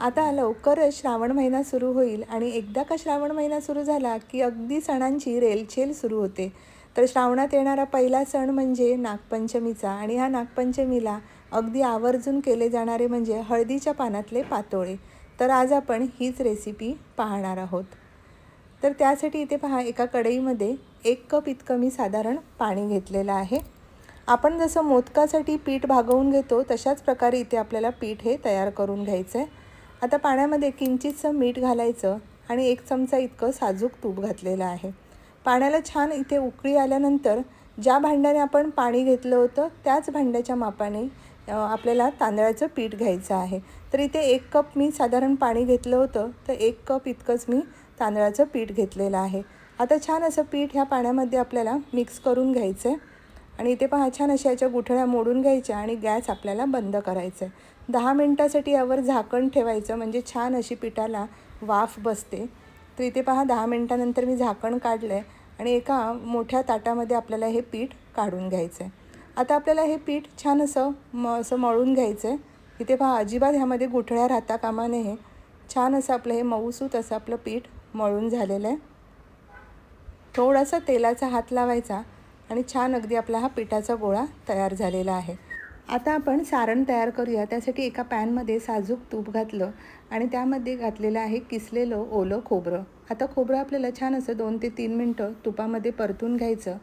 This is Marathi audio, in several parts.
आता लवकरच श्रावण महिना सुरू होईल आणि एकदा का श्रावण महिना सुरू झाला की अगदी सणांची रेलचेल सुरू होते. तर श्रावणात येणारा पहिला सण म्हणजे नागपंचमीचा आणि ह्या नागपंचमीला अगदी आवर्जून केले जाणारे म्हणजे हळदीच्या पानातले पातोळे. तर आज आपण हीच रेसिपी पाहणार आहोत. तर त्यासाठी इथे पहा, एका कढईमध्ये 1 कप इतकं मी साधारण पाणी घेतलेलं आहे. आपण जसं मोदकासाठी पीठ भागवून घेतो तशाच प्रकारे इथे आपल्याला पीठ हे तयार करून घ्यायचं आहे. आता पाण्यामध्ये किंचितसं मीठ घालायचं आणि 1 चमचा इतकं साजूक तूप घातलेलं आहे. पाण्याला छान इथे उकळी आल्यानंतर ज्या भांड्याने आपण पाणी घेतलं होतं त्याच भांड्याच्या मापाने आपल्याला तांदळाचं पीठ घ्यायचं आहे. तर इथे 1 कप मी साधारण पाणी घेतलं होतं, तर 1 कप इतकंच मी तांदळाचं पीठ घेतलेलं आहे. आता छान असं पीठ ह्या पाण्यामध्ये आपल्याला मिक्स करून घ्यायचं आहे आणि इथे पहा, छान अशा याच्या गुठळ्या मोडून घ्यायच्या आणि गॅस आपल्याला बंद करायचं आहे. 10 मिनटासाठी यावर झाकण ठेवायचं म्हणजे छान अशी पिठाला वाफ बसते. तर इथे पहा, 10 मिनटानंतर मी झाकण काढलं आहे आणि एका मोठ्या ताटामध्ये आपल्याला हे पीठ काढून घ्यायचं आहे. आता आपल्याला हे पीठ छान असं मळून घ्यायचं आहे. इथे पहा, अजिबात ह्यामध्ये गुठळ्या राहता कामा नये. छान असं आपलं हे मऊसूत असं आपलं पीठ मळून झालेलं आहे. थोडासा तेलाचा हात लावायचा आणि छान अगदी आपला हा पिठाचा गोळा तयार झालेला आहे. आता आपण सारण तयार करूया. त्यासाठी एका पॅनमध्ये साजूक तूप घातलं आणि त्यामध्ये घातलेलं आहे किसलेलं ओलं खोबरं. आता खोबरं आपल्याला छान असं 2 ते 3 मिनटं तुपामध्ये परतून घ्यायचं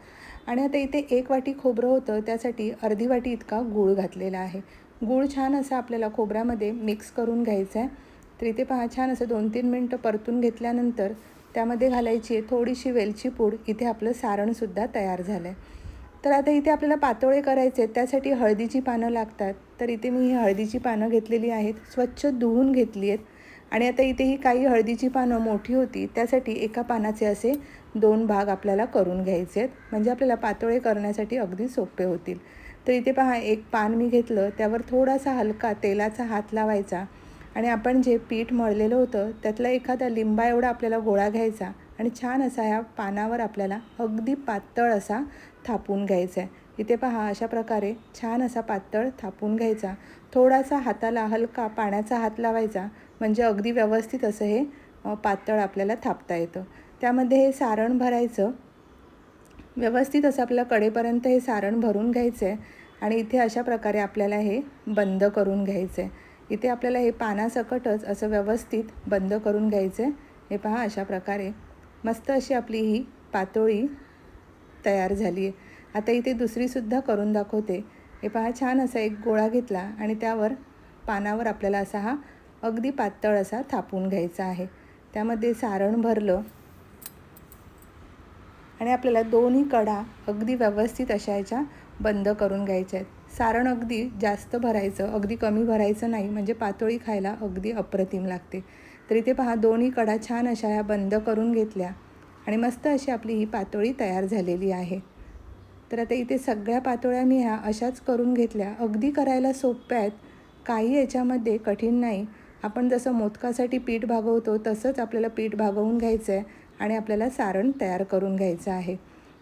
आणि आता इथे 1 वाटी खोबरं होतं, त्यासाठी अर्धी वाटी इतका गूळ घातलेला आहे. गूळ छान असं आपल्याला खोबऱ्यामध्ये मिक्स करून घ्यायचं आहे. तर इथे पहा, छान असं 2-3 मिनटं परतून घेतल्यानंतर त्यामध्ये घालायची आहे थोडीशी वेलची पूड. इथे आपलं सारणसुद्धा तयार झालं आहे. तर आता इथे आपल्याला पातोळे करायचे आहेत, त्यासाठी हळदीची पानं लागतात. तर इथे मी ही हळदीची पानं घेतलेली आहेत, स्वच्छ धुवून घेतली आहेत आणि आता इथे ही काही हळदीची पानं मोठी होती, त्यासाठी एका पानाचे असे 2 भाग आपल्याला करून घ्यायचे आहेत, म्हणजे आपल्याला पातोळे करण्यासाठी अगदी सोपे होतील. तर इथे पहा, एक पान मी घेतलं, त्यावर थोडासा हलका तेलाचा हात लावायचा आणि आपण जे पीठ मळलेलं होतं त्यातला एखादा लिंबा एवढा आपल्याला गोळा घ्यायचा आणि छान असा ह्या पानावर आपल्याला अगदी पातळ असा थापून घ्यायचा आहे. इथे पहा, अशा प्रकारे छान असा पातळ थापून घ्यायचा. थोडासा हाताला हलका पाण्याचा हात लावायचा म्हणजे अगदी व्यवस्थित असं हे पातळ आपल्याला थापता येतं. त्यामध्ये हे सारण भरायचं. व्यवस्थित असं आपल्या कडेपर्यंत हे सारण भरून घ्यायचं आहे आणि इथे अशा प्रकारे आपल्याला हे बंद करून घ्यायचं आहे. इथे आपल्याला हे पानासकटच असं व्यवस्थित बंद करून घ्यायचं आहे. हे पहा, अशा प्रकारे मस्त अशी आपली ही पातोळी तयार झाली आहे. आता इथे दुसरीसुद्धा करून दाखवते. हे पहा, छान असा एक गोळा घेतला आणि त्यावर पानावर आपल्याला असा हा अगदी पातळ असा थापून घ्यायचा आहे. त्यामध्ये सारण भरलं आणि आपल्याला दोन्ही कडा अगदी व्यवस्थित अशा ह्याच्या बंद करून घ्यायच्या आहेत. सारण अगदी जास्त भरायचं, अगदी कमी भरायचं नाही, म्हणजे पातोळी खायला अगदी अप्रतिम लागते. तर इथे पहा, दोन्ही कडा छान अशा ह्या बंद करून घेतल्या आणि मस्त अशी आपली ही पातोळी तयार झालेली आहे. तर आता इथे सगळ्या पातोळ्या मी ह्या अशाच करून घेतल्या. अगदी करायला सोप्या आहेत, काही याच्यामध्ये कठीण नाही. आपण जसं मोदकासाठी पीठ भागवतो तसंच आपल्याला पीठ भागवून घ्यायचं आहे आणि आपल्याला सारण तयार करून घ्यायचं आहे.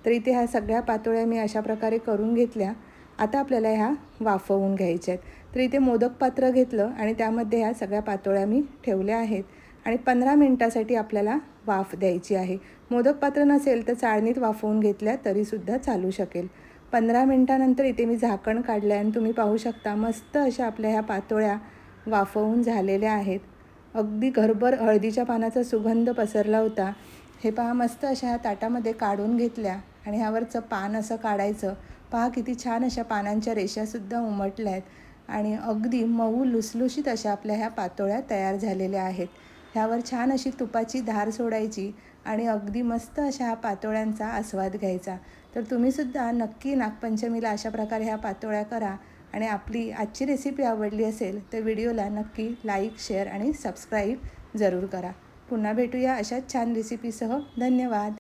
तर इथे ह्या सगळ्या पातोळ्या मी अशा प्रकारे करून घेतल्या. आता आपल्याला ह्या वाफवून घ्यायच्या आहेत. तर इथे मोदक पात्र घेतलं आणि त्यामध्ये ह्या सगळ्या पातोळ्या मी ठेवल्या आहेत आणि 15 मिनटासाठी आपल्याला वाफ द्यायची आहे. मोदक पात्र नसेल तर चाळणीत वाफवून घेतल्या तरीसुद्धा चालू शकेल. 15 मिनटानंतर इथे मी झाकण काढलं आहे आणि तुम्ही पाहू शकता, मस्त अशा आपल्या ह्या पातोळ्या वाफवून झालेल्या आहेत. अगदी घरभर हळदीच्या पानाचा सुगंध पसरला होता. हे पहा, मस्त अशा ह्या ताटामध्ये काढून घेतल्या आणि ह्यावरचं पान असं काढायचं. पहा, किती छान अशा पानांच्या रेषासुद्धा उमटल्या आहेत आणि अगदी मऊ लुसलुशीत अशा आपल्या ह्या पातोळ्या तयार झालेल्या आहेत. ह्यावर छान अशी तुपाची धार सोडायची आणि अगदी मस्त अशा ह्या पातोळ्यांचा आस्वाद घ्यायचा. तर तुम्हीसुद्धा नक्की नागपंचमीला अशा प्रकारे ह्या पातोळ्या करा आणि आपली आजची रेसिपी आवडली असेल तर व्हिडिओला नक्की लाईक, शेअर आणि सबस्क्राईब जरूर करा. पुन्हा भेटूया अशाच छान रेसिपीसह. धन्यवाद.